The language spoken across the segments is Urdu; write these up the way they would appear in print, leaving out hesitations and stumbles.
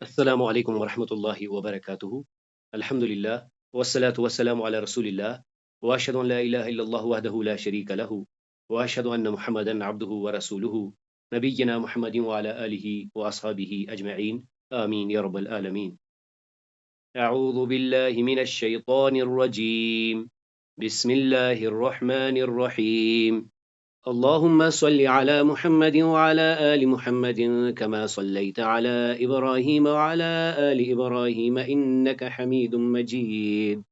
السلام علیکم ورحمۃ اللہ وبرکاتہ۔ الحمد للہ والصلاة والسلام علی رسول اللہ واشهد ان لا الہ الا اللہ وحدہ لا شریک لہ واشهد ان محمدا عبدہ ورسولہ نبینا محمد وعلی آلہ واصحابہ اجمعین آمین یا رب العالمین۔ اعوذ باللہ من الشیطان الرجیم، بسم اللہ الرحمن الرحیم۔ اللهم صل على محمد وعلى آل محمد كما صليت على إبراهيم وعلى آل إبراهيم إنك حميد مجيد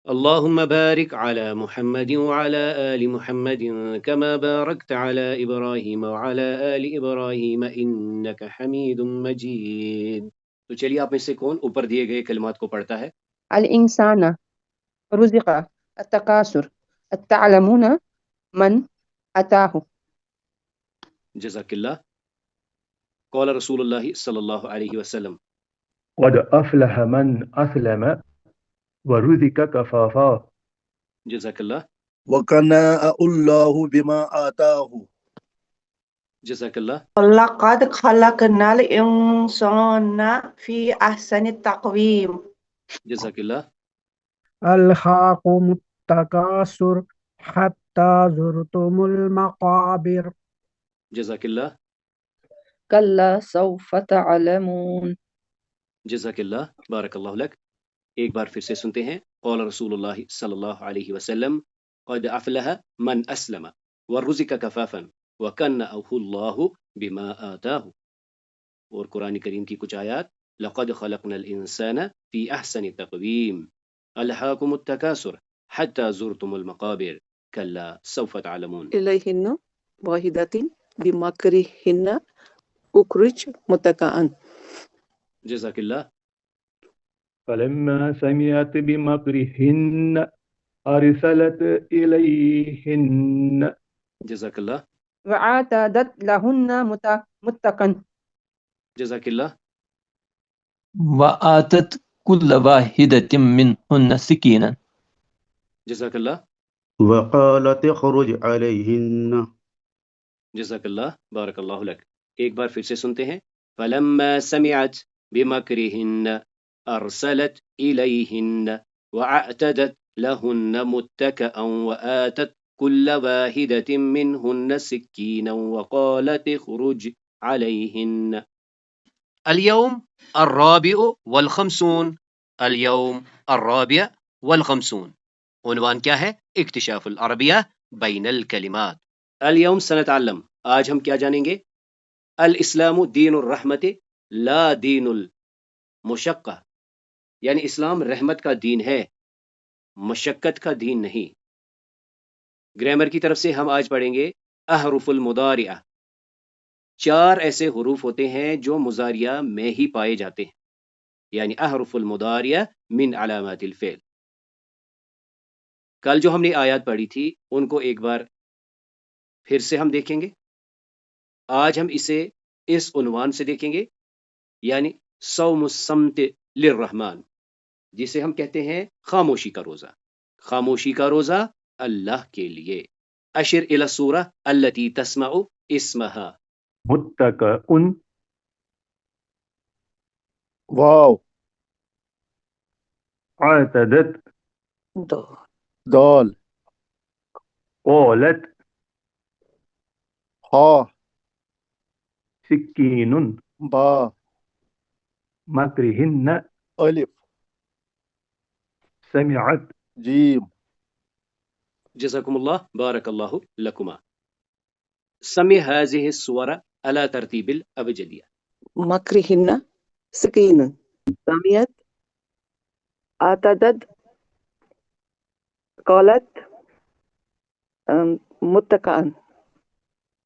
اللهم بارك على محمد وعلى آل محمد كما باركت على إبراهيم وعلى آل إبراهيم إنك حميد مجيد۔ تو چلیے آپ میں سے کون اوپر دیے گئے کلمات کو پڑھتا ہے؟ الإنسان رزق التكاثر التعلمون من أتاه. جزاک اللہ۔ قال رسول اللہ صلی اللہ علیہ وسلم قد أفلح من أسلم ورزق كفافا. جزاک اللہ، وَقَنَاءَ اللَّهُ بِمَا آتَاهُ. جزاک اللہ، لقد خلقنا الإنسان في أحسن التقويم. جزاک اللہ، ألهاكم التكاثر حتى زرتم المقابر. جزاک اللہ، كلا سوف تعلمون. جزاک اللہ، بارک اللہ لک۔ ایک بار پھر سے سنتے ہیں۔ قول رسول اللہ صلی اللہ علیہ وسلم قد افلح من اسلم ورزق کفافا وکنأہ اللہ بما آتاہ۔ اور قرآن کریم کی کچھ آیات، لقد خلقنا الانسان فی احسن تقویم الہاکم التکاثر حتی زرتم المقابر کلا سوف تعلمون۔ إليهن واحدة بمكرهن أخرج متكئا. جزاک اللہ، فلما سمعت بمكرهن أرسلت إليهن. جزاک اللہ، وعاتدت لهن متكا. جزاک اللہ، وآتت كل واحدة منهن سكينا. جزاک اللہ، وقالت اخرج عليهن. جزاک اللہ، بارک اللہ لک۔ ایک بار پھر سے سنتے ہیں۔ فلما سمعت بمکرہن ارسلت الیہن واعتدت لہن متکئا وآتت كل واحدة منهن سكينا وقالت اخرج عليهن۔ اليوم الرابع والخمسون، اليوم الرابع والخمسون۔ عنوان کیا ہے؟ اکتشاف العربیہ بین الکلمات۔ اليوم سنتعلم، آج ہم کیا جانیں گے؟ الاسلام دین الرحمت لا دین المشقہ، یعنی اسلام رحمت کا دین ہے، مشقت کا دین نہیں۔ گرامر کی طرف سے ہم آج پڑھیں گے احرف المضارعہ۔ 4 ایسے حروف ہوتے ہیں جو مضارعہ میں ہی پائے جاتے ہیں، یعنی احرف المضارعہ من علامات الفعل۔ کل جو ہم نے آیات پڑھی تھی ان کو ایک بار پھر سے ہم دیکھیں گے۔ آج ہم اسے اس عنوان سے دیکھیں گے، یعنی صوم الصمت للرحمن، جسے ہم کہتے ہیں خاموشی کا روزہ۔ خاموشی کا روزہ اللہ کے لیے۔ اشر الی السورہ التي تسمع اسمها۔ متكئ. واو اعتدت. دال قالت ہا سكين. با مكرهن الف سمعت. جیم جزاکم اللہ، بارک اللہ لکما۔ سمی هذه السور على ترتیب الابجدیہ۔ مكرهن سكين. سميت اعتدت قالت متكئا.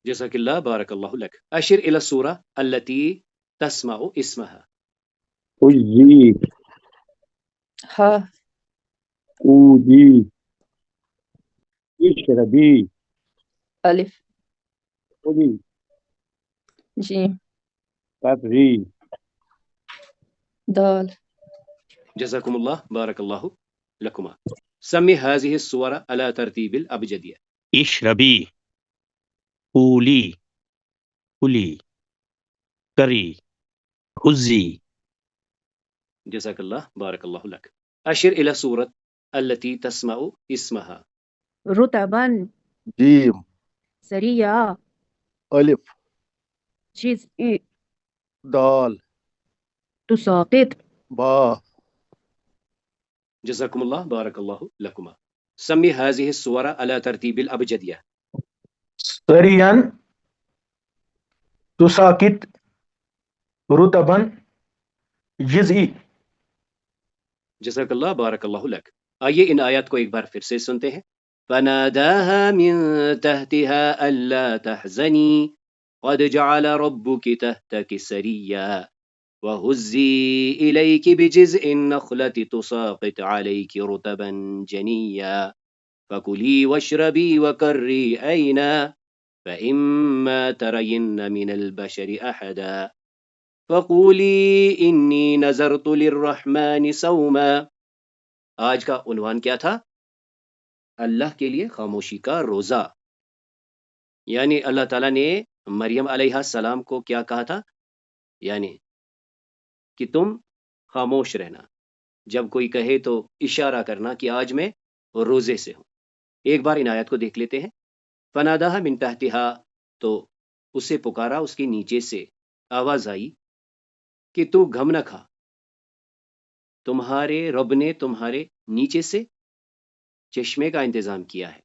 جزاک اللہ، بارک اللہ لک۔ اشر الی السورہ التي تسمع اسمها۔ خذي ها خذي اشربي ألف خذي جيم كفري. دال جزاکم اللہ، بارک اللہ لکما۔ سمی هذه السور على ترتیب الابجدیہ۔ اشربی، قولی، کلی، کری، خزی، جزاك الله بارك الله لك. أشر إلى سورة التي تسمع اسمها. رطبا جيم سريعا ألف جزء دال تساقط با جزاكم الله بارك الله لكما. سمي هذه السورة على ترتيب الأبجدية. سريعا تساقط رطبا جزئی. جزاك الله بارك الله لك. آئیے ان آیات کو ایک بار پھر سے سنتے ہیں. فناداها من تحتها ألا تحزني قد جعل ربك تحتك سريا وهزي إليك بجزء النخلة تساقط عليك رطبا جنيا فكلي واشربي وكري عينا فإما ترين من البشر أحدا فقولي إني نذرت للرحمن صوما. آج کا عنوان کیا تھا؟ اللہ کے لیے خاموشی کا روزہ. یعنی اللہ تعالیٰ نے مریم علیہ السلام کو کیا کہا تھا؟ یعنی کہ تم خاموش رہنا، جب کوئی کہے تو اشارہ کرنا کہ آج میں روزے سے ہوں. ایک بار ان آیات کو دیکھ لیتے ہیں. فناداها من تحتها، تو اسے پکارا اس کے نیچے سے. آواز آئی کہ تو غم نہ کھا، تمہارے رب نے تمہارے نیچے سے چشمے کا انتظام کیا ہے،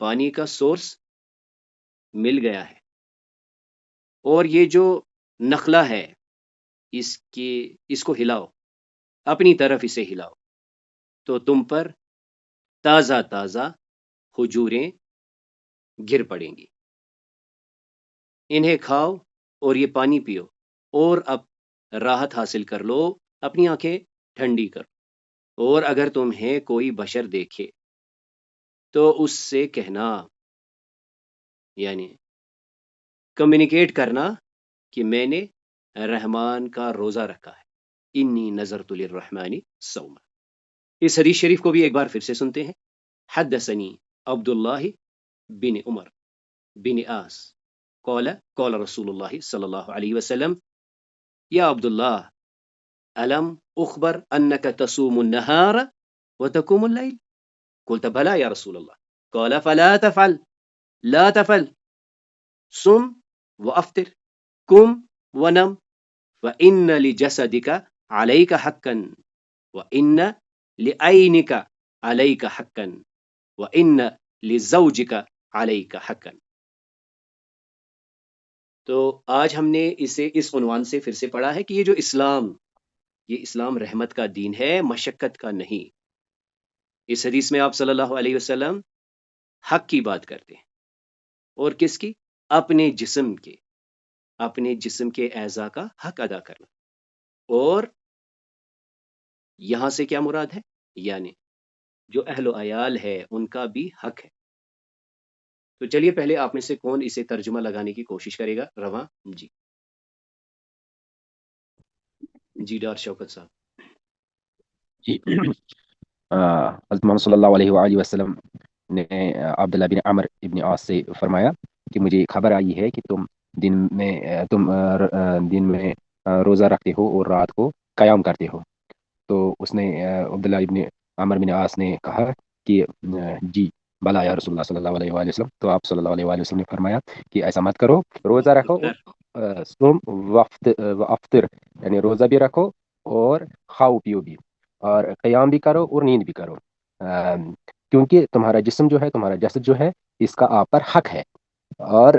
پانی کا سورس مل گیا ہے، اور یہ جو نخلا ہے اس کو ہلاؤ، اپنی طرف اسے ہلاؤ تو تم پر تازہ تازہ کھجوریں گر پڑیں گی. انہیں کھاؤ اور یہ پانی پیو اور اب راحت حاصل کر لو، اپنی آنکھیں ٹھنڈی کرو. اور اگر تمہیں کوئی بشر دیکھے تو اس سے کہنا، یعنی کمیونیکیٹ کرنا کہ میں نے رحمان کا روزہ رکھا ہے. انی نذرت للرحمن صوما. اس حدیث شریف کو بھی ایک بار پھر سے سنتے ہیں. حدثنی عبداللہ بن عمر بن عاص قال قال رسول اللہ صلی اللہ علیہ وسلم یا عبداللہ ألم أخبر أنك تصوم النهار وتقوم الليل؟ قلت بلى يا رسول الله. قال فلا تفعل، لا تفعل، صم وأفطر، قم ونم، فإن لجسدك عليك حقا وإن لعينك عليك حقا وإن لزوجك عليك حقا. تو آج ہم نے اسے اس عنوان سے پھر سے پڑھا ہے کہ یہ جو یہ اسلام رحمت کا دین ہے، مشقت کا نہیں. اس حدیث میں آپ صلی اللہ علیہ وسلم حق کی بات کرتے ہیں. اور کس کی؟ اپنے جسم کے اعضاء کا حق ادا کرنا. اور یہاں سے کیا مراد ہے؟ یعنی جو اہل و عیال ہے ان کا بھی حق ہے. تو چلیے پہلے آپ میں سے کون اسے ترجمہ لگانے کی کوشش کرے گا؟ رواں جی ڈاکٹر شوکت صاحب. جی حضرت محمد صلی اللہ علیہ وآلہ وسلم نے عبداللہ بن عمر ابن عاص سے فرمایا کہ مجھے خبر آئی ہے کہ تم دن میں روزہ رکھتے ہو اور رات کو قیام کرتے ہو. تو اس نے عبداللہ ابن عمر بن عاص نے کہا کہ جی بلا یا رسول اللہ صلی اللہ علیہ وآلہ وسلم. تو آپ صلی اللہ علیہ وآلہ وسلم نے فرمایا کہ ایسا مت کرو، روزہ رکھو، صوم وافطر، یعنی روزہ بھی رکھو اور کھاؤ پیو بھی، اور قیام بھی کرو اور نیند بھی کرو، کیونکہ تمہارا جسم جو ہے، تمہارا جسد جو ہے، اس کا آپ پر حق ہے، اور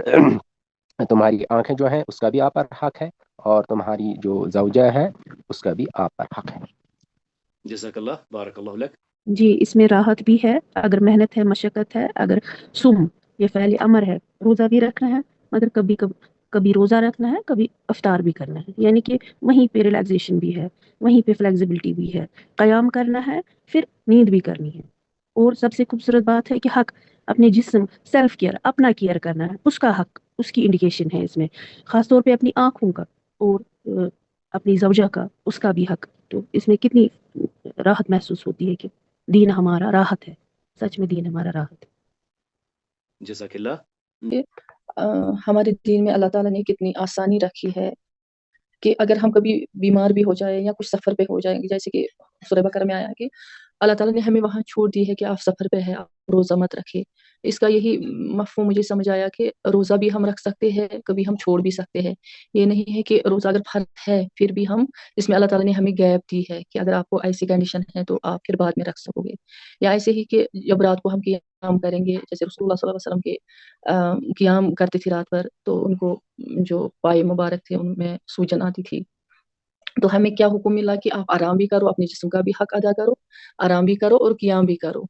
تمہاری آنکھیں جو ہیں اس کا بھی آپ پر حق ہے، اور تمہاری جو زوجہ ہے اس کا بھی آپ پر حق ہے. جزاک اللہ بارک اللہ لک. جی اس میں راحت بھی ہے اگر محنت ہے، مشقت ہے. اگر سم یہ فعل امر ہے، روزہ بھی رکھنا ہے، مگر کبھی روزہ رکھنا ہے، کبھی افطار بھی کرنا ہے، یعنی کہ وہیں پہ ریلیکسیشن بھی ہے، وہیں پہ فلیکسیبلٹی بھی ہے. قیام کرنا ہے، پھر نیند بھی کرنی ہے. اور سب سے خوبصورت بات ہے کہ حق اپنے جسم، سیلف کیئر، اپنا کیئر کرنا ہے، اس کا حق، اس کی انڈیکیشن ہے اس میں، خاص طور پہ اپنی آنکھوں کا اور اپنی زوجہ کا، اس کا بھی حق. تو اس میں کتنی راحت محسوس ہوتی ہے کہ دین ہمارا راحت ہے. سچ میں دین ہمارا راحت ہے. جزاک اللہ. ہمارے دین میں اللہ تعالیٰ نے کتنی آسانی رکھی ہے کہ اگر ہم کبھی بیمار بھی ہو جائے یا کچھ سفر پہ ہو جائیں گے، جیسے کہ سورہ بقرہ میں آیا کہ اللہ تعالیٰ نے ہمیں وہاں چھوڑ دی ہے کہ آپ سفر پہ ہے، آپ روزہ مت رکھے. اس کا یہی مفہوم مجھے سمجھ آیا کہ روزہ بھی ہم رکھ سکتے ہیں، کبھی ہم چھوڑ بھی سکتے ہیں. یہ نہیں ہے کہ روزہ اگر فرض ہے پھر بھی ہم، اس میں اللہ تعالیٰ نے ہمیں گیپ دی ہے کہ اگر آپ کو ایسی کنڈیشن ہے تو آپ پھر بعد میں رکھ سکو گے. یا ایسے ہی کہ جب رات کو ہم قیام کریں گے، جیسے رسول اللہ صلی اللہ علیہ وسلم کے قیام کرتے تھے رات بھر، تو ان کو جو پائے مبارک تھے ان میں سوجن آتی تھی. تو ہمیں کیا حکم ملا کہ آپ آرام بھی کرو، اپنے جسم کا بھی حق ادا کرو، آرام بھی کرو اور قیام بھی کرو.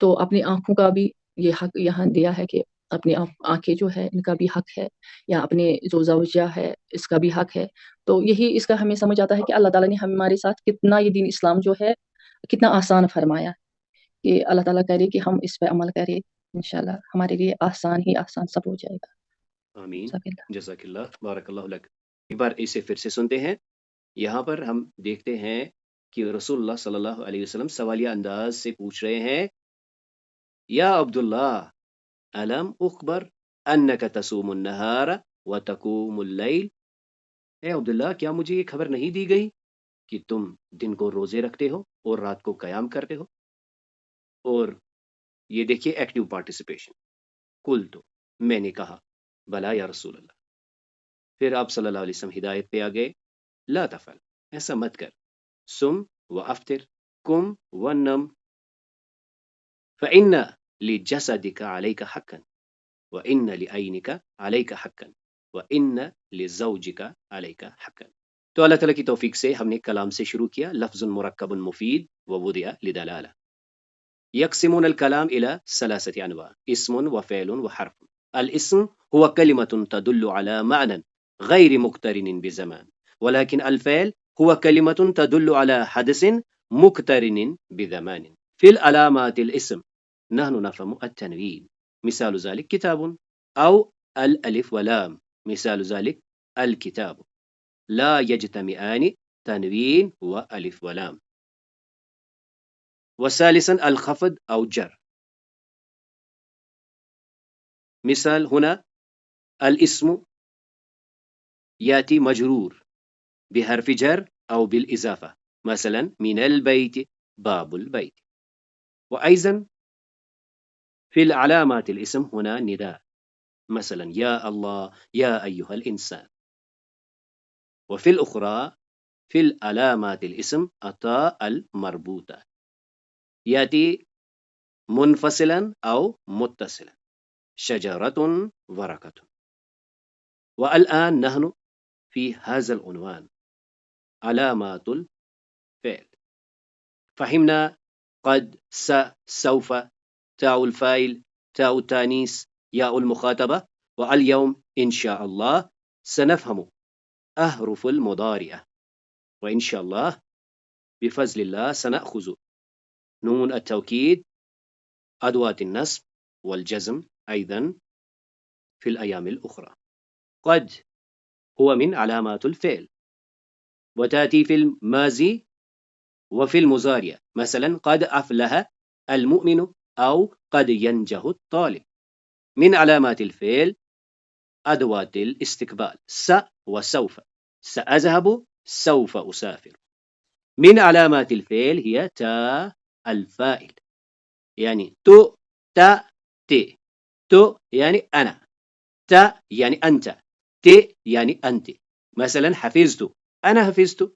تو اپنی آنکھوں کا بھی یہ حق یہاں دیا ہے کہ اپنی آنکھیں جو ہے ان کا بھی حق ہے، یا اپنے جو زوجہ ہے اس کا بھی حق ہے. تو یہی اس کا ہمیں سمجھ آتا ہے کہ اللہ تعالیٰ نے ہمارے ساتھ کتنا یہ دین اسلام جو ہے کتنا آسان فرمایا، کہ اللہ تعالیٰ کرے کہ ہم اس پہ عمل کریں، انشاءاللہ ہمارے لیے آسان ہی آسان سب ہو جائے گا. آمین. جزاک اللہ. جزاک اللہ، بارک اللہ لک. ایک بار اسے پھر سے سنتے ہیں. یہاں پر ہم دیکھتے ہیں کہ رسول اللہ صلی اللہ علیہ وسلم سوالیہ انداز سے پوچھ رہے ہیں، یا عبداللہ علم اخبر انک تصوم النہار وتقوم اللیل. اے عبداللہ، کیا مجھے یہ خبر نہیں دی گئی کہ تم دن کو روزے رکھتے ہو اور رات کو قیام کرتے ہو؟ اور یہ دیکھیے ایکٹیو پارٹیسپیشن. کل تو میں نے کہا بلا یا رسول اللہ. پھر آپ صلی اللہ علیہ وسلم ہدایت پہ آ گئے، لا تفعل، ایسا مت کر. سم و افطر، کم و نم، فإن لجسدك عليك حقا وإن لعينك عليك حقا وإن لزوجك عليك حقا. تو اللہ تعالیٰ کی توفیق سے ہم نے کلام سے شروع کیا. لفظ مرکب مفید ووضع لدلالہ. يقسمون الكلام إلى 3 أنواع: اسم وفعل وحرف. الاسم هو كلمة تدل على معنى غير مقترن بزمان، ولكن الفعل هو كلمة تدل على حدث مقترن بزمان. في العلامات الاسم نحن نفهم التنوين، مثال ذلك كتاب، أو الألف ولام، مثال ذلك الكتاب. لا يجتمعان تنوين وألف ولام. وثالثا الخفض أو جر. مثال هنا الاسم يأتي مجرور بحرف جر أو بالإضافة، مثلا من البيت، باب البيت. وأيضا في العلامات الاسم هنا نداء، مثلا يا الله، يا أيها الإنسان. وفي الأخرى في العلامات الاسم التاء المربوطة، يأتي منفصلا أو متصلا، شجرة، ورقة. والآن نحن في هذا العنوان علامات الفعل. فهمنا قد، س، سوف، تاء الفاعل، تاء التانيث، ياء المخاطبة. واليوم إن شاء الله سنفهم أحرف المضارعة، وإن شاء الله بفضل الله سنأخذ نون التوكيد، أدوات النصب والجزم أيضا في الأيام الأخرى. قد هو من علامات الفعل، وتأتي في الماضي وفي المضارع، مثلا قد أفلح المؤمن أو قد ينجح الطالب. من علامات الفعل أدوات الاستقبال، س وسوف، سأذهب، سوف أسافر. من علامات الفعل هي تاء الفاعل، يعني تو، تا، تي. تو يعني أنا، تا يعني أنت، تي يعني أنت. مثلا حفظت، أنا حفظت.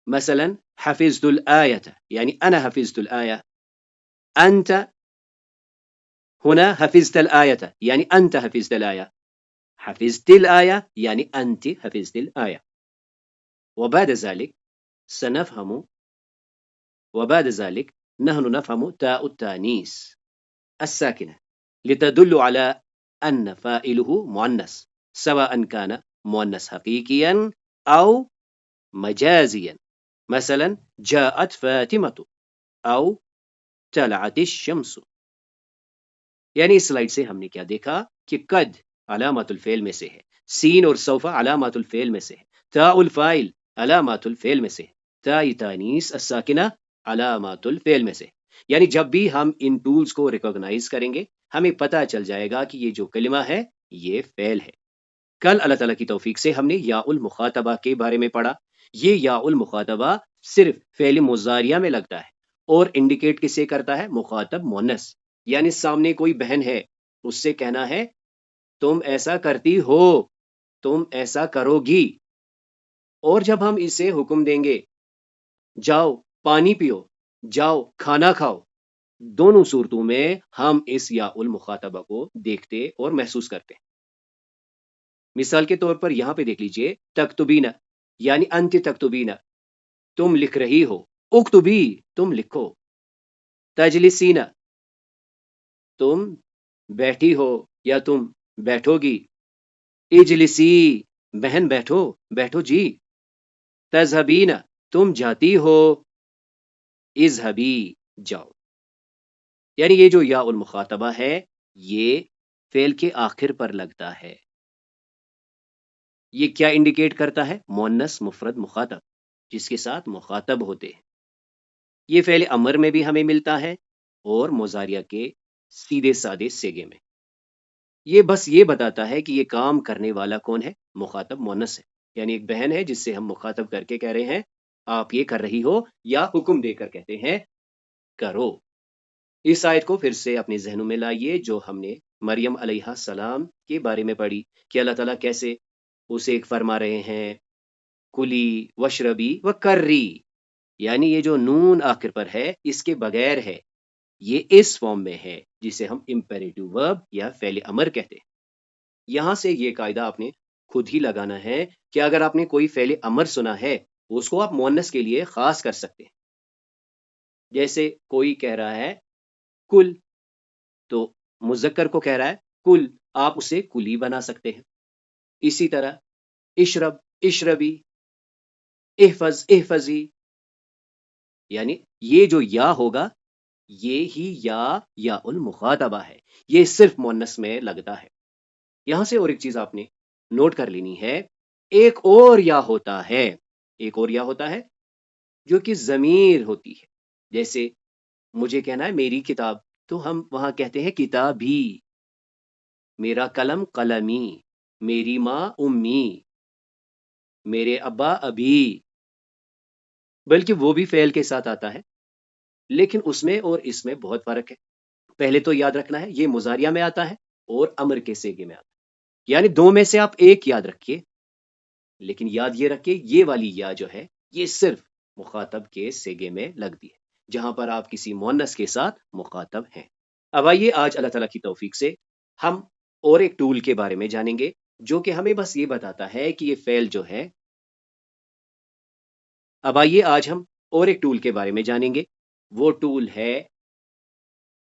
مثلا حفظت الآية، يعني أنا حفظت الآية. أنت هنا حفظت الآية، يعني أنت حفظت الآية. حفظت الآية يعني أنت حفظت الآية. وبعد ذلك نحن نفهم تاء التانيث الساكنة، لتدل على أن فاعله مؤنث، سواء كان مؤنث حقيقيا أو مجازيا. مثلا جاءت فاطمة أو طلعت الشمس. یعنی اس سلائیڈ سے ہم نے کیا دیکھا کہ قد علامات الفعل میں سے ہے، سین اور سوف علامات الفعل میں سے ہے، تاء الفاعل علامات الفعل میں سے ہے، تاء تانیث الساکنہ علامات الفعل میں سے ہے. یعنی جب بھی ہم ان ٹولز کو ریکوگنائز کریں گے ہمیں پتہ چل جائے گا کہ یہ جو کلمہ ہے یہ فعل ہے. کل اللہ تعالیٰ کی توفیق سے ہم نے یا المخاطبہ کے بارے میں پڑھا. یہ یا المخاطبہ صرف فعل مضارعہ میں لگتا ہے اور انڈیکیٹ کسے کرتا ہے؟ مخاطب مونس. یعنی سامنے کوئی بہن ہے، اس سے کہنا ہے تم ایسا کرتی ہو، تم ایسا کرو گی. اور جب ہم اسے حکم دیں گے جاؤ پانی پیو، جاؤ کھانا کھاؤ، دونوں صورتوں میں ہم اس یا المخاطبہ کو دیکھتے اور محسوس کرتے ہیں. مثال کے طور پر یہاں پہ دیکھ لیجئے، تکتبین یعنی انت تکتبین، تم لکھ رہی ہو. اکتبی تم لکھو. تجلسین تم بیٹھی ہو یا تم بیٹھو گی. اجلسی بہن بیٹھو، بیٹھو جی. تذهبین تم جاتی ہو. اذهبی جاؤ. یعنی یہ جو یا المخاطبہ ہے یہ فعل کے آخر پر لگتا ہے. یہ کیا انڈیکیٹ کرتا ہے؟ مؤنث مفرد مخاطب جس کے ساتھ مخاطب ہوتے ہیں. یہ فعل امر میں بھی ہمیں ملتا ہے اور مضارعہ کے سیدھے سادے سیگے میں. یہ بس یہ بتاتا ہے کہ یہ کام کرنے والا کون ہے؟ مخاطب مؤنث ہے. یعنی ایک بہن ہے جس سے ہم مخاطب کر کے کہہ رہے ہیں آپ یہ کر رہی ہو، یا حکم دے کر کہتے ہیں کرو. اس آیت کو پھر سے اپنے ذہنوں میں لائیے جو ہم نے مریم علیہ السلام کے بارے میں پڑھی کہ اللہ تعالیٰ کیسے اسے ایک فرما رہے ہیں کلی وشربی و کرری. یعنی یہ جو نون آخر پر ہے اس کے بغیر ہے، یہ اس فارم میں ہے جسے ہم امپیریٹو ورب یا فعل امر کہتے ہیں. یہاں سے یہ قاعدہ آپ نے خود ہی لگانا ہے کہ اگر آپ نے کوئی فعل امر سنا ہے اس کو آپ مؤنث کے لیے خاص کر سکتے ہیں. جیسے کوئی کہہ رہا ہے کل، تو مذکر کو کہہ رہا ہے کل، آپ اسے کلی بنا سکتے ہیں. اسی طرح اشرب اشربی، احفظ احفظی. یعنی یہ جو یا ہوگا یہ ہی یا المخاطبہ ہے، یہ صرف مؤنث میں لگتا ہے. یہاں سے اور ایک چیز آپ نے نوٹ کر لینی ہے، ایک اور یا ہوتا ہے، ایک اور یا ہوتا ہے جو کہ ضمیر ہوتی ہے. جیسے مجھے کہنا ہے میری کتاب، تو ہم وہاں کہتے ہیں کتابی. میرا قلم قلمی، میری ماں امی، میرے ابا ابھی. بلکہ وہ بھی فعل کے ساتھ آتا ہے لیکن اس میں اور اس میں بہت فرق ہے. پہلے تو یاد رکھنا ہے یہ مضارعہ میں آتا ہے اور امر کے سیگے میں آتا ہے. یعنی دو میں سے آپ ایک یاد رکھیے، لیکن یاد یہ رکھیے یہ والی یا جو ہے یہ صرف مخاطب کے سیگے میں لگتی ہے جہاں پر آپ کسی مؤنث کے ساتھ مخاطب ہیں. اب آئیے آج اللہ تعالیٰ کی توفیق سے ہم اور ایک ٹول کے بارے میں جانیں گے جو کہ ہمیں بس یہ بتاتا ہے کہ یہ فعل جو ہے. اب آئیے آج ہم اور ایک ٹول کے بارے میں جانیں گے. وہ ٹول ہے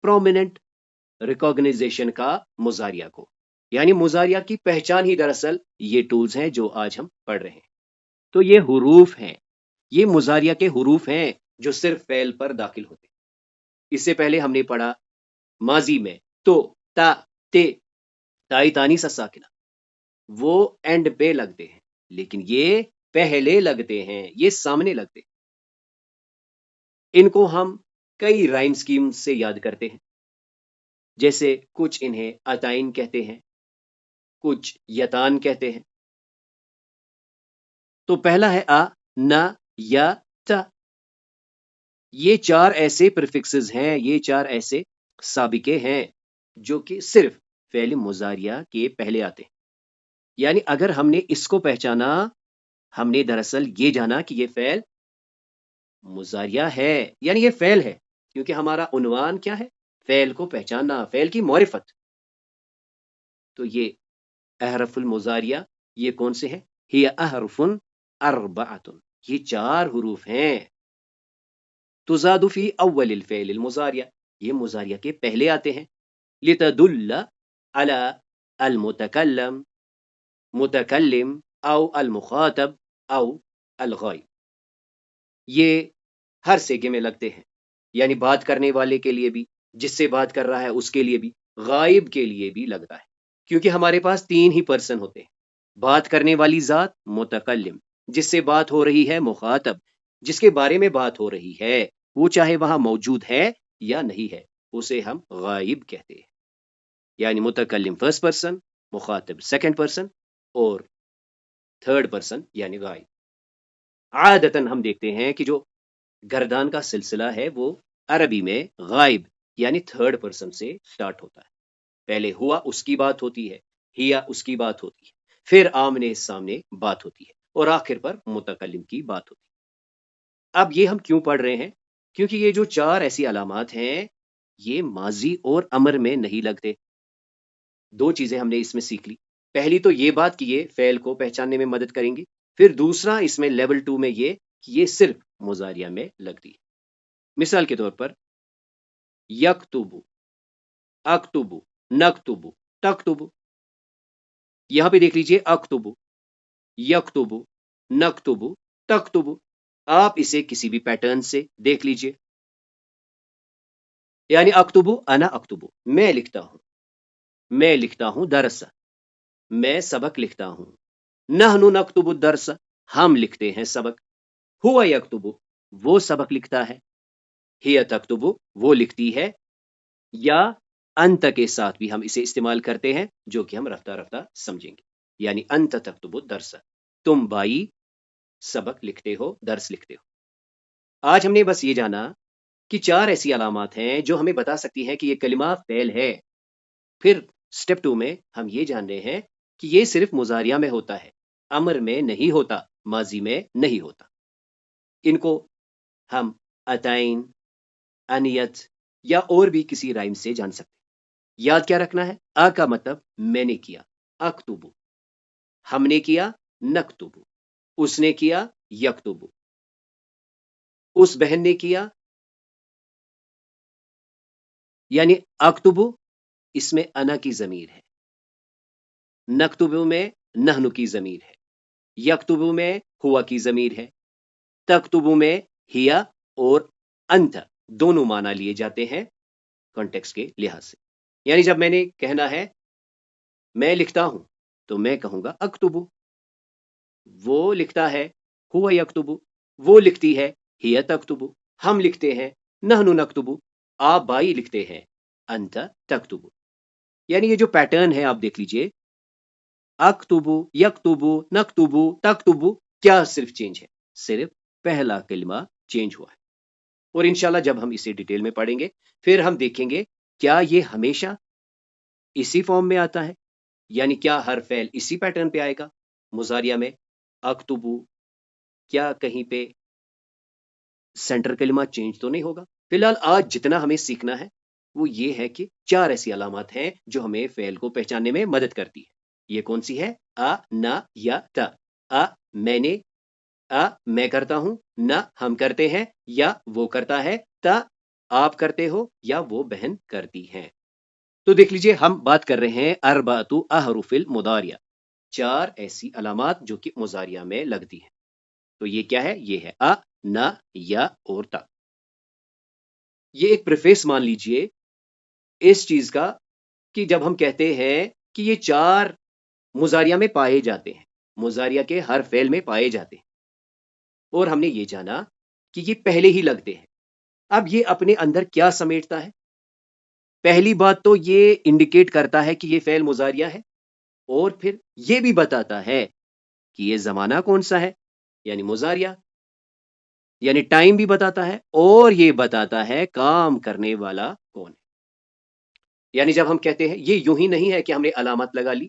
پرومیننٹ ریکاگنائزیشن کا مضارعہ کو. یعنی مضارعہ کی پہچان ہی دراصل یہ ٹولز ہیں جو آج ہم پڑھ رہے ہیں. تو یہ حروف ہیں، یہ مضارعہ کے حروف ہیں جو صرف فعل پر داخل ہوتے ہیں. اس سے پہلے ہم نے پڑھا ماضی میں تو تا تے تائی تانی سا ساکنہ، وہ اینڈ پہ لگتے ہیں لیکن یہ پہلے لگتے ہیں، یہ سامنے لگتے ہیں. ان کو ہم کئی رائم سکیم سے یاد کرتے ہیں. جیسے کچھ انہیں عطائن کہتے ہیں، کچھ یتان کہتے ہیں. تو پہلا ہے آ، نا، یا، تا. یہ چار ایسے پریفکسز ہیں، یہ چار ایسے سابقے ہیں جو کہ صرف فعل مضارعہ کے پہلے آتے ہیں. یعنی اگر ہم نے اس کو پہچانا، ہم نے دراصل یہ جانا کہ یہ فعل مضارعہ ہے، یعنی یہ فعل ہے، کیونکہ ہمارا عنوان کیا ہے؟ فعل کو پہچاننا، فعل کی معرفت. تو یہ احرف المضارعہ یہ کون سے ہیں؟ ہی احرف اربعۃ، یہ چار حروف ہیں. تزاد فی اول الفعل المضارع، یہ مضارعہ کے پہلے آتے ہیں. لتدل علی المتکلم، متکلم او المخاطب او الغائب. یہ ہر سیگے میں لگتے ہیں، یعنی بات کرنے والے کے لیے بھی، جس سے بات کر رہا ہے اس کے لیے بھی، غائب کے لیے بھی لگتا ہے. کیونکہ ہمارے پاس تین ہی پرسن ہوتے ہیں، بات کرنے والی ذات متکلم، جس سے بات ہو رہی ہے مخاطب، جس کے بارے میں بات ہو رہی ہے وہ چاہے وہاں موجود ہے یا نہیں ہے اسے ہم غائب کہتے ہیں. یعنی متکلم فرسٹ پرسن، مخاطب سیکنڈ پرسن، اور تھرڈ پرسن یعنی غائب. عادتاً ہم دیکھتے ہیں کہ جو گردان کا سلسلہ ہے وہ عربی میں غائب یعنی تھرڈ پرسن سے سٹارٹ ہوتا ہے. پہلے ہوا اس کی بات ہوتی ہے، ہیا اس کی بات ہوتی ہے، پھر آمنے سامنے بات ہوتی ہے، اور آخر پر متکلم کی بات ہوتی ہے. اب یہ ہم کیوں پڑھ رہے ہیں؟ کیونکہ یہ جو 4 ایسی علامات ہیں یہ ماضی اور امر میں نہیں لگتے. 2 چیزیں ہم نے اس میں سیکھ لی. پہلی تو یہ بات کہ یہ فعل کو پہچاننے میں مدد کریں گی، پھر دوسرا اس میں لیول 2 میں یہ کہ یہ صرف مضارعہ میں لگتی ہے. مثال کے طور پر یکتبو، اکتبو، نکتبو، تکتبو. یہاں پہ دیکھ لیجئے اکتبو، یکتبو، نکتبو، تکتبو. آپ اسے کسی بھی پیٹرن سے دیکھ لیجئے. یعنی اکتبو انا اکتبو، میں لکھتا ہوں، میں لکھتا ہوں درس، میں سبق لکھتا ہوں. نحنو نکتبو الدرس، ہم لکھتے ہیں سبق. ہوا یکتبو، وہ سبق لکھتا ہے. ہی تکتبو، وہ لکھتی ہے. یا انت کے ساتھ بھی ہم اسے استعمال کرتے ہیں جو کہ ہم رفتہ رفتہ سمجھیں گے. یعنی انت تکتبو الدرس، تم بھائی سبق لکھتے ہو، درس لکھتے ہو. آج ہم نے بس یہ جانا کہ 4 ایسی علامات ہیں جو ہمیں بتا سکتی ہیں کہ یہ کلمہ فعل ہے. پھر سٹیپ 2 میں ہم یہ جان رہے ہیں کہ یہ صرف مضارعہ میں ہوتا ہے، امر میں نہیں ہوتا، ماضی میں نہیں ہوتا. ان کو ہم اتائن، انیت یا اور بھی کسی رائم سے جان سکتے ہیں. یاد کیا رکھنا ہے؟ آ کا مطلب میں نے کیا، اکتبو. ہم نے کیا، نکتبو. اس نے کیا، یکتبو. اس بہن نے کیا، یعنی اکتبو اس میں انا کی ضمیر ہے، نکتبو میں نحنو کی ضمیر ہے، یکتبو میں ہوا کی ضمیر ہے، تکتبو میں ہیا اور انت دونوں معنی لیے جاتے ہیں کانٹیکسٹ کے لحاظ سے. یعنی جب میں نے کہنا ہے میں لکھتا ہوں تو میں کہوں گا اکتبو. وہ لکھتا ہے، ہوا یکتبو. وہ لکھتی ہے، ہیا تکتبو. ہم لکھتے ہیں، نحنو نکتبو. آپ بھائی لکھتے ہیں، انت تکتبو. یعنی یہ جو پیٹرن ہے آپ دیکھ لیجئے، اکتبو، یکتبو، نکتبو، تکتبو، کیا صرف چینج ہے؟ صرف پہلا کلمہ چینج ہوا ہے. اور انشاءاللہ جب ہم اسے ڈیٹیل میں پڑھیں گے پھر ہم دیکھیں گے کیا یہ ہمیشہ اسی فارم میں آتا ہے، یعنی کیا ہر فعل اسی پیٹرن پہ آئے گا مضارعہ میں. اکتبو، کیا کہیں پہ سینٹر کلمہ چینج تو نہیں ہوگا؟ فی الحال آج جتنا ہمیں سیکھنا ہے وہ یہ ہے کہ 4 ایسی علامات ہیں جو ہمیں فعل کو پہچاننے میں مدد کرتی ہے. یہ کون سی ہے؟ آ، نا یا تا. آ میں نے، آ میں کرتا ہوں، نہ ہم کرتے ہیں یا وہ کرتا ہے، تا آپ کرتے ہو یا وہ بہن کرتی ہیں. تو دیکھ لیجئے ہم بات کر رہے ہیں اربعۃ احرف المضارع، 4 ایسی علامات جو کہ مضارعہ میں لگتی ہیں. تو یہ کیا ہے؟ یہ ہے آ، نا، یا اور تا. یہ ایک پریفیس مان لیجئے اس چیز کا کہ جب ہم کہتے ہیں کہ یہ 4 مضارعہ میں پائے جاتے ہیں، مضارعہ کے ہر فعل میں پائے جاتے ہیں، اور ہم نے یہ جانا کہ یہ پہلے ہی لگتے ہیں. اب یہ اپنے اندر کیا سمیٹتا ہے؟ پہلی بات تو یہ انڈیکیٹ کرتا ہے کہ یہ فعل مضارعہ ہے، اور پھر یہ بھی بتاتا ہے کہ یہ زمانہ کون سا ہے، یعنی مضارعہ، یعنی ٹائم بھی بتاتا ہے، اور یہ بتاتا ہے کام کرنے والا کون ہے. یعنی جب ہم کہتے ہیں، یہ یوں ہی نہیں ہے کہ ہم نے علامت لگا لی.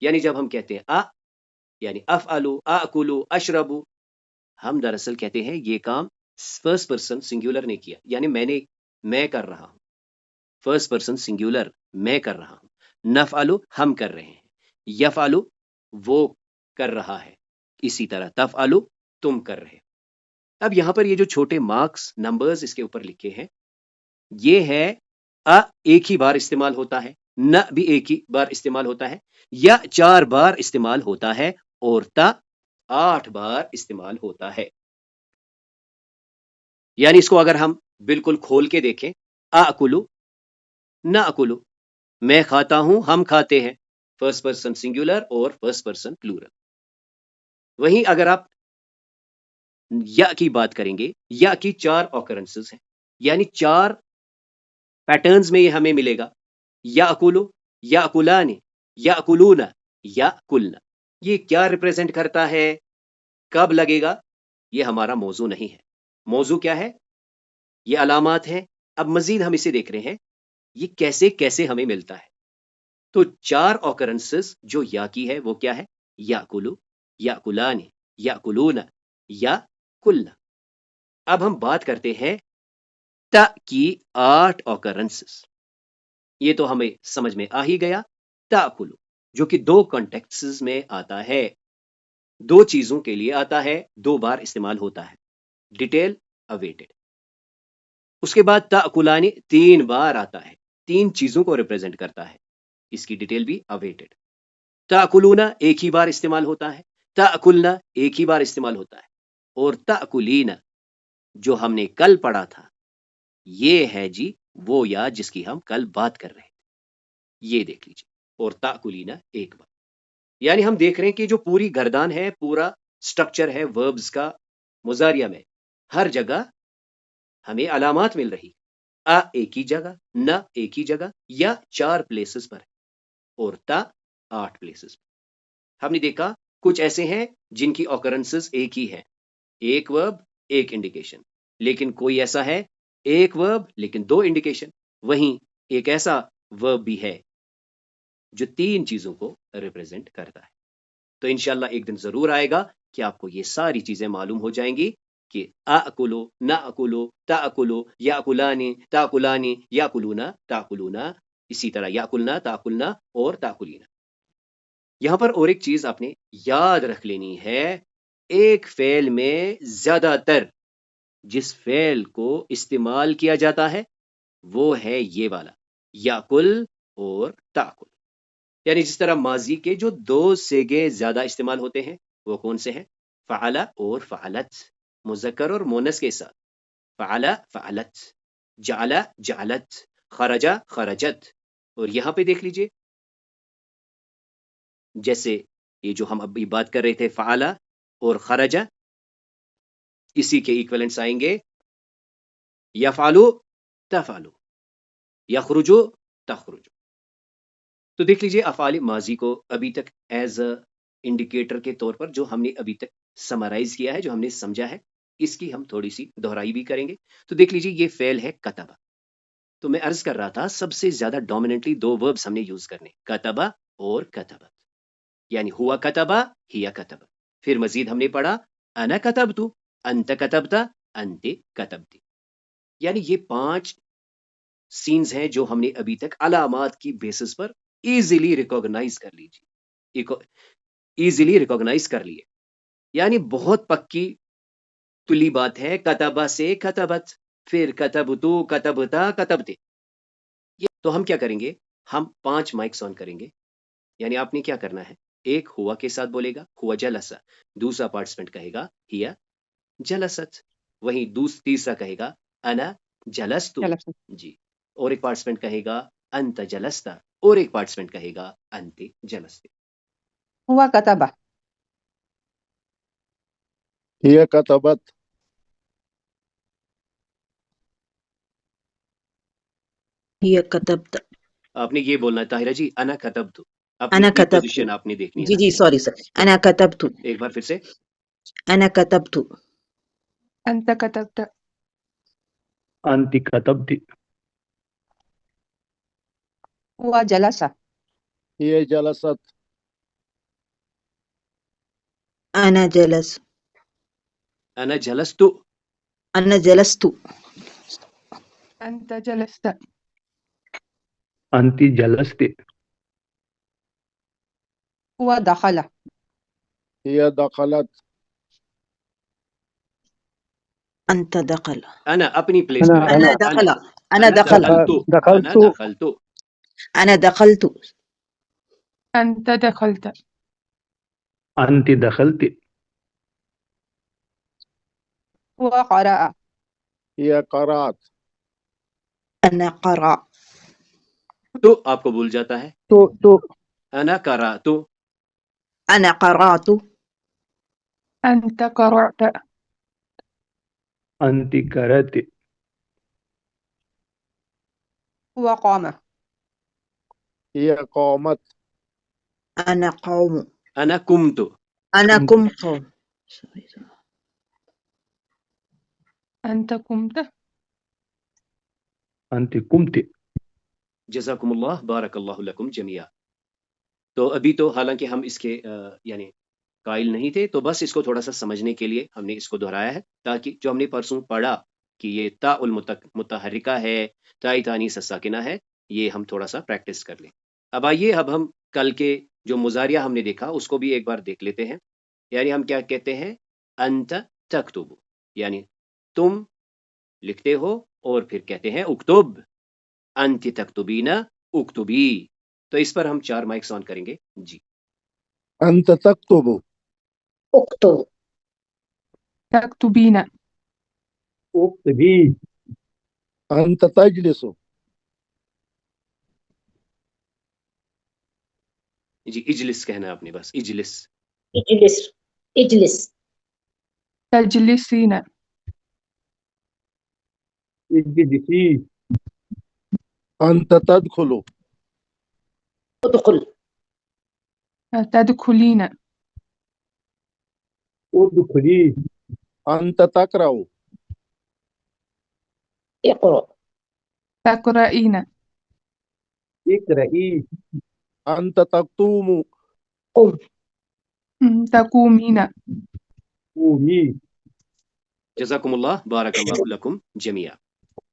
یعنی جب ہم کہتے ہیں آ، یعنی افعلو، آکلو، اشربو، ہم دراصل کہتے ہیں یہ کام فرسٹ پرسن سنگولر نے کیا، یعنی میں کر رہا ہوں. فرسٹ پرسن سنگولر، میں کر رہا ہوں. نفعلو، ہم کر رہے ہیں. یفعلو، وہ کر رہا ہے. اسی طرح تفعلو، تم کر رہے. اب یہاں پر یہ جو چھوٹے مارکس نمبرز اس کے اوپر لکھے ہیں، یہ ہے آ ایک ہی بار استعمال ہوتا ہے، نہ بھی ایک ہی بار استعمال ہوتا ہے، یا 4 بار استعمال ہوتا ہے، اور تا 8 بار استعمال ہوتا ہے. یعنی اس کو اگر ہم بالکل کھول کے دیکھیں، آکلو، نہ اکلو، میں کھاتا ہوں، ہم کھاتے ہیں، فرسٹ پرسن سنگولر اور فرسٹ پرسن پلورل. وہیں اگر آپ یا کی بات کریں گے، یا کی 4 اوکرنسز ہیں، یعنی 4 پیٹرنز میں یہ ہمیں ملے گا. یا اکلو، یا اکلان، یا اکلون، یا کلنا. یہ کیا ریپریزنٹ کرتا ہے، کب لگے گا، یہ ہمارا موضوع نہیں ہے. موضوع کیا ہے؟ یہ علامات ہیں. اب مزید ہم اسے دیکھ رہے ہیں یہ کیسے کیسے ہمیں ملتا ہے. تو 4 اوکرنسز جو یا کی ہے وہ کیا ہے؟ یا کلو، یا کلانی، یا کلون، یا کلنا. اب ہم بات کرتے ہیں تا کی 8 اوکرنسز. یہ تو ہمیں سمجھ میں آ ہی گیا. تا کلو جو کہ 2 کانٹیکسز میں آتا ہے، 2 چیزوں کے لیے آتا ہے، 2 بار استعمال ہوتا ہے. Detail awaited. اس کے بعد تاکلانی 3 بار آتا ہے، 3 چیزوں کو ریپرزینٹ کرتا ہے، اس کی ڈیٹیل بھی اویٹڈ. تاکلونا ایک ہی بار استعمال ہوتا ہے، تاکلنا ایک ہی بار استعمال ہوتا ہے، اور تاکلینا جو ہم نے کل پڑھا تھا یہ ہے جی وہ یا جس کی ہم کل بات کر رہے ہیں. یہ دیکھ لیجیے. اور تاکلینا ایک بار. یعنی ہم دیکھ رہے ہیں کہ جو پوری گردان ہے، پورا سٹرکچر ہے وربز کا مضاریہ میں، ہر جگہ ہمیں علامات مل رہی. ایک ہی جگہ، نہ ایک ہی جگہ، یا 4 پلیسز پر ہے، اور تا 8 پلیسز پر. ہم نے دیکھا کچھ ایسے ہیں جن کی اوکرنسز ایک ہی ہے، ایک ورب ایک انڈیکیشن. لیکن کوئی ایسا ہے ایک ورب لیکن 2 انڈیکیشن. وہیں ایک ایسا ورب بھی ہے جو 3 چیزوں کو ریپرزینٹ کرتا ہے. تو انشاءاللہ ایک دن ضرور آئے گا کہ آپ کو یہ ساری چیزیں معلوم ہو جائیں گی کہ اکلو، نہ اکلو، تاکلو، یاکلانی، تاکلانی، یاکلونا، تاکلونا، اسی طرح یاکلنا، تاکلنا اور تاکلینا. یہاں پر اور ایک چیز آپ نے یاد رکھ لینی ہے، ایک فعل میں زیادہ تر جس فعل کو استعمال کیا جاتا ہے وہ ہے یہ والا، یاکل اور تاکل. یعنی جس طرح ماضی کے جو 2 صیغے زیادہ استعمال ہوتے ہیں وہ کون سے ہیں؟ فعل اور فعلت، مذکر اور مونس کے ساتھ. فعل فعلت، جعل جعلت، خرج خرجت. اور یہاں پہ دیکھ لیجئے جیسے یہ جو ہم ابھی بات کر رہے تھے فعل اور خرج، اسی کے ایکویلنٹس آئیں گے یفعلو تفعلو، یخرجو تخرجو. تو دیکھ لیجئے افعال ماضی کو ابھی تک ایز اے انڈیکیٹر کے طور پر جو ہم نے ابھی تک سمرائز کیا ہے، جو ہم نے سمجھا ہے، اس کی ہم تھوڑی سی دہرائی بھی کریں گے. تو دیکھ لیجئے یہ فعل ہے کتبہ. تو میں عرض کر رہا تھا سب سے زیادہ ڈومیننٹلی 2 وربس ہم نے یوز کرنے، کتبہ اور کتبت. یعنی ہوا کتبہ، ہیا کتبہ. پھر مزید ہم نے پڑھا انا کتبتو، انت کتبتا، انت کتبتی. یعنی یہ 5 سینز ہیں جو ہم نے ابھی تک علامات کی بیسس پر ایزیلی ریکوگنائز کر لیجیے، ایزیلی ریکوگنائز کر لیے. یعنی بہت پکی تلی بات ہے، کتبہ سے کتبت، پھر کتبتو، کتبتا، کتبتے. تو ہم کیا کریں گے، ہم 5 مائکس آن کریں گے. یعنی آپ نے کیا کرنا ہے، ایک ہوا کے ساتھ بولے گا ہوا جلسا، دوسرا پارٹیسپینٹ کہے گا ہیا جلست، وہیں تیسرا کہے گا انا جلستو جی، اور ایک پارٹیسپینٹ کہے گا انت جلستا، اور ایک پارٹیسپینٹ کہے گا انت جلستے. ہوا کتبہ، هي كتبت، هي كتبت. آپ نے یہ بولنا ہے طاہرہ جی، انا کتبتو، اپنی أنا كتبت. پوزیشن آپ نے دیکھنی ہے. جی سوری سر. أنا كتبت. ایک بار پھر سے. أنا كتبت. انت کتبت، أنت كتبت. ہوا جلسہ، هي جلست، أنا جلس. انا جلستو، أنا جلست. انت جلست، أنت جلست. ہوا دخل، هي دخلت، أنت دخل. انا اپنی پلیس پہ أنا- رہنا. أنا دخل. أنا انا دخل. دخلتو، دخلت. انا دخلتو. أنا دخلت. انت دخلت، أنت دخلت. ہوا قرأ، هي قرأت، أنا قرأ. تو آپ کو بھول جاتا ہے، تو انا قرأتو، أنا قرأت. انت قرأت، أنت قرأت. ہوا قام، هي قامت، أنا قوم. أنا قمت. أنا قمت. أنت قمت. أنت قمت. جزاكم اللہ بارک اللہ لکم جميعا. تو ابھی تو حالانکہ ہم اس کے یعنی قائل نہیں تھے، تو بس اس کو تھوڑا سا سمجھنے کے لیے ہم نے اس کو دہرایا ہے، تاکہ جو ہم نے پرسوں پڑھا کہ یہ تا المتحرکہ ہے، تائی تانیث الساکنہ ہے، یہ ہم تھوڑا سا پریکٹس کر لیں. اب آئیے اب ہم کل کے جو مضارعہ ہم نے دیکھا اس کو بھی ایک بار دیکھ لیتے ہیں. یعنی ہم کیا کہتے ہیں؟ انت تکتب، یعنی تم لکھتے ہو، اور پھر کہتے ہیں اکتب، انت تکتبین اکتبی. تو اس پر ہم 4 مائکس آن کریں گے. جی أنت تكتب. اكتب. تكتبين. اكتبي. أنت تجلس. جی اجلس کہنا ہے آپ نے، بس اجلس. اجلس. اجلس. تجلسين. اجلسي. أنت تدخل. ادخل. تدخلين. ادخلي. أنت تقرأ. اقرأ. تقرأين. اقرئي. أنت تقوم. قم. تقومين. قومي. جزاکم اللہ بارک اللہ لکم جميعا.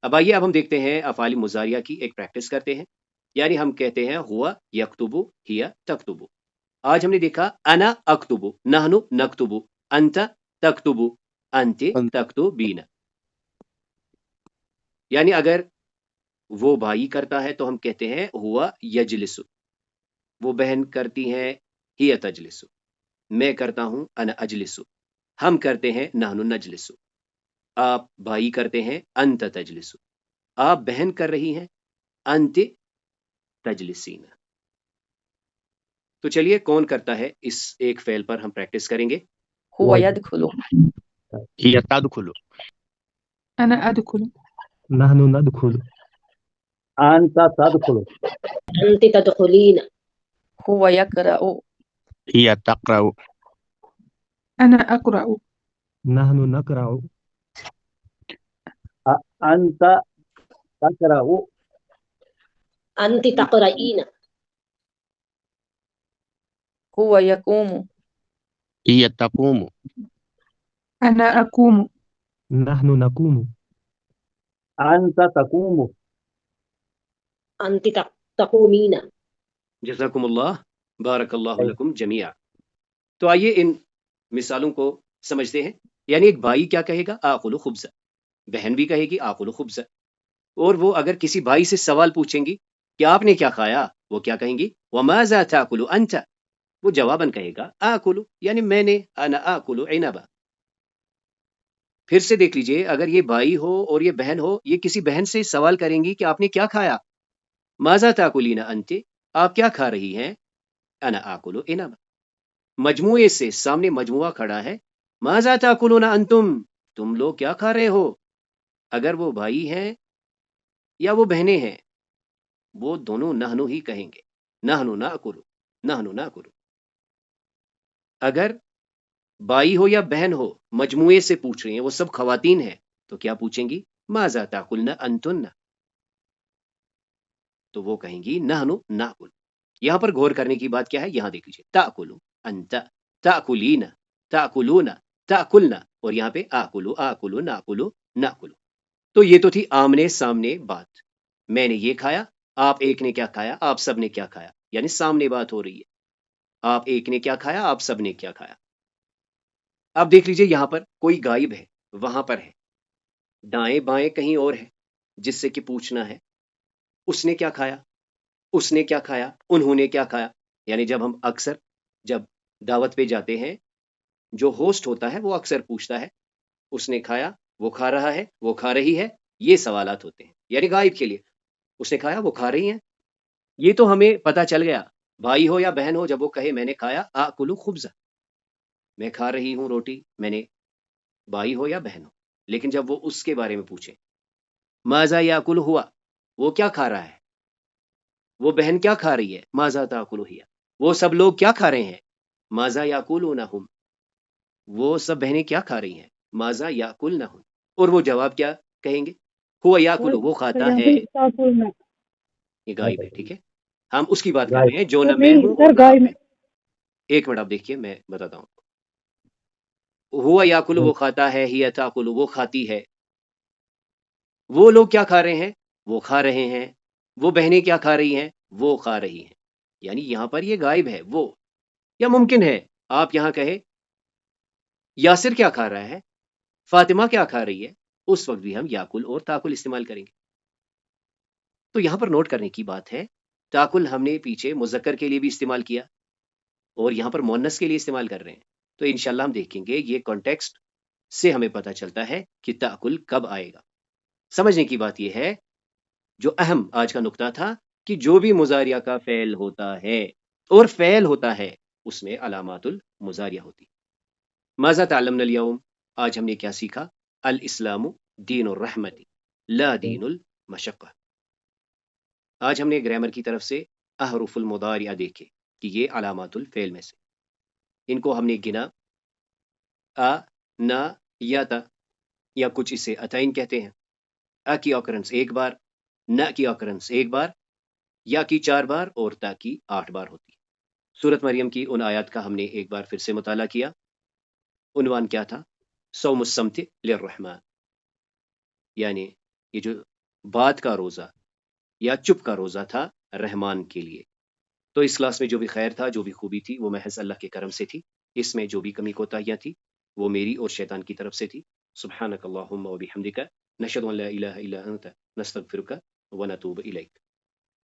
اب آئیے اب ہم دیکھتے ہیں افعال مضارعہ کی ایک پریکٹس کرتے ہیں. یعنی ہم کہتے ہیں ہوا یکتب، ہی تکتب. آج ہم نے دیکھا انا اکتب، نحن نکتب، انت تکتب، انت تکتبین. یعنی اگر وہ بھائی کرتا ہے تو ہم کہتے ہیں ہوا یجلس، وہ بہن کرتی ہیں ہی تجلس، میں کرتا ہوں انا اجلس، ہم کرتے ہیں نحن نجلس، آپ بھائی کرتے ہیں انت تجلس، آپ بہن کر رہی ہیں انت تجلسین. تو چلیے کون کرتا ہے اس ایک فعل پر ہم پریکٹس کریں گے. هو يدخل. هي تدخل. أنا أدخل. نحن ندخل. أنت تدخل. أنت تدخلين. هو يقرأ. هي تقرأ. أنا أقرأ. نحن نقرأ. أنت تقرأ. أنت تقرأين. هو يقوم. هي تقوم. أنا أقوم. نحن نقوم. أنت تقوم. أنت تقومين. جزاکم اللہ بارک اللہ لکم جميعا. تو آئیے ان مثالوں کو سمجھتے ہیں. یعنی ایک بھائی کیا کہے گا؟ آکل خبز، بہن بھی کہے گی آکل خبز. اور وہ اگر کسی بھائی سے سوال پوچھیں گی کہ آپ نے کیا کھایا، وہ کیا کہیں گی؟ وماذا تاکل انت، وہ جواباً کہے گا آکل، یعنی میں نے، انا آکل عنبا. پھر سے دیکھ لیجئے، اگر یہ بھائی ہو اور یہ بہن ہو، یہ کسی بہن سے سوال کریں گی کہ آپ نے کیا کھایا، ماذا تاکلین انت، آپ کیا کھا رہی ہیں، انا آکل عنبا. مجموعے سے سامنے مجموعہ کھڑا ہے، ماذا تاکلون انتم، تم لوگ کیا کھا رہے ہو. اگر وہ بھائی ہیں یا وہ بہنیں ہیں، وہ دونوں نحنو ہی کہیں گے، نحنو ناکلو، نحنو ناکلو. اگر بھائی ہو یا بہن ہو، مجموعے سے پوچھ رہی ہیں، وہ سب خواتین ہیں، تو کیا پوچھیں گی؟ ماذا تاکلن انتن، تو وہ کہیں گی نحنو ناکل. یہاں پر غور کرنے کی بات کیا ہے؟ یہاں دیکھ لیجیے، تاکلو انت، تاکلین، تاکلون، تاکلنا، اور یہاں پہ آکلو آکلو ناکلو ناکلو. تو یہ تو تھی آمنے سامنے بات، میں نے یہ کھایا، آپ ایک نے کیا کھایا، آپ سب نے کیا کھایا، یعنی سامنے بات ہو رہی ہے، آپ ایک نے کیا کھایا، آپ سب نے کیا کھایا. اب دیکھ لیجئے یہاں پر کوئی غائب ہے، وہاں پر ہے، دائیں بائیں کہیں اور ہے جس سے کہ پوچھنا ہے اس نے کیا کھایا، اس نے کیا کھایا، انہوں نے کیا کھایا. یعنی جب ہم اکثر جب دعوت پہ جاتے ہیں، جو ہوسٹ ہوتا ہے وہ اکثر پوچھتا ہے اس نے کھایا، وہ کھا رہا ہے، وہ کھا رہی ہے، یہ سوالات ہوتے ہیں. یعنی غائب کے لیے اس نے کھایا، وہ کھا رہی ہیں، یہ تو ہمیں پتا چل گیا. بھائی ہو یا بہن ہو، جب وہ کہے میں نے کھایا، آکلو خبزہ، میں کھا رہی ہوں روٹی، میں نے، بھائی ہو یا بہن ہو. لیکن جب وہ اس کے بارے میں پوچھے ماذا یاکل ہوا، وہ کیا کھا رہا ہے، وہ بہن کیا کھا رہی ہے، ماذا تاکل ہیا، وہ سب لوگ کیا کھا رہے ہیں، ماذا یاکلونہم، وہ سب بہنیں کیا کھا رہی ہیں، ماذا یاکلنہم، اور وہ جواب کیا کہیں گے، ہوا یاکل، وہ کھاتا ہے، یہ غائب ہے، ٹھیک ہے، ہم اس کی بات کر رہے ہیں جو نہ میں ہوں اور نہ آپ ہیں۔ ایک منٹ آپ دیکھیے، میں بتاتا ہوں۔ ہوا یاکل، وہ کھاتا ہے، ہی تاکل، وہ کھاتی ہے، وہ لوگ کیا کھا رہے ہیں، وہ کھا رہے ہیں، وہ بہنیں کیا کھا رہی ہیں، وہ کھا رہی ہیں، یعنی یہاں پر یہ غائب ہے وہ، یا ممکن ہے آپ یہاں کہے یاسر کیا کھا رہا ہے، فاطمہ کیا کھا رہی ہے، اس وقت بھی ہم یاکل اور تاکل استعمال کریں گے۔ تو یہاں پر نوٹ کرنے کی بات ہے، تاکل ہم نے پیچھے مذکر کے لیے بھی استعمال کیا اور یہاں پر مؤنث کے لیے استعمال کر رہے ہیں، تو انشاءاللہ ہم دیکھیں گے یہ کانٹیکسٹ سے ہمیں پتہ چلتا ہے کہ تاکل کب آئے گا۔ سمجھنے کی بات یہ ہے، جو اہم آج کا نقطہ تھا کہ جو بھی مضارعہ کا فعل ہوتا ہے اور فعل ہوتا ہے اس میں علامات المضارعہ ہوتی۔ ماذا تعلمنا اليوم، آج ہم نے کیا سیکھا، الاسلام دین الرحمت لا دین المشقہ۔ آج ہم نے گرامر کی طرف سے احرف المضارعہ دیکھے کہ یہ علامات الفعل میں سے، ان کو ہم نے گنا، آ، نا، یا تا، یا کچھ اسے اتائن کہتے ہیں۔ آ کی آکرنس ایک بار، نا کی آکرنس ایک بار، یا کی 4 بار اور تا کی 8 بار ہوتی ہے۔ سورۃ مریم کی ان آیات کا ہم نے ایک بار پھر سے مطالعہ کیا۔ عنوان کیا تھا، صوم السمت للرحمن، یعنی یہ جو بات کا روزہ یا چپ کا روزہ تھا رحمان کے لیے۔ تو اس کلاس میں جو بھی خیر تھا، جو بھی خوبی تھی، وہ محض اللہ کے کرم سے تھی، اس میں جو بھی کمی کوتاہیاں تھی وہ میری اور شیطان کی طرف سے تھی۔ سبحانک اللہم و بحمدک، نشہد ان لا الہ الا انت، نستغفرک و نتوب الیک۔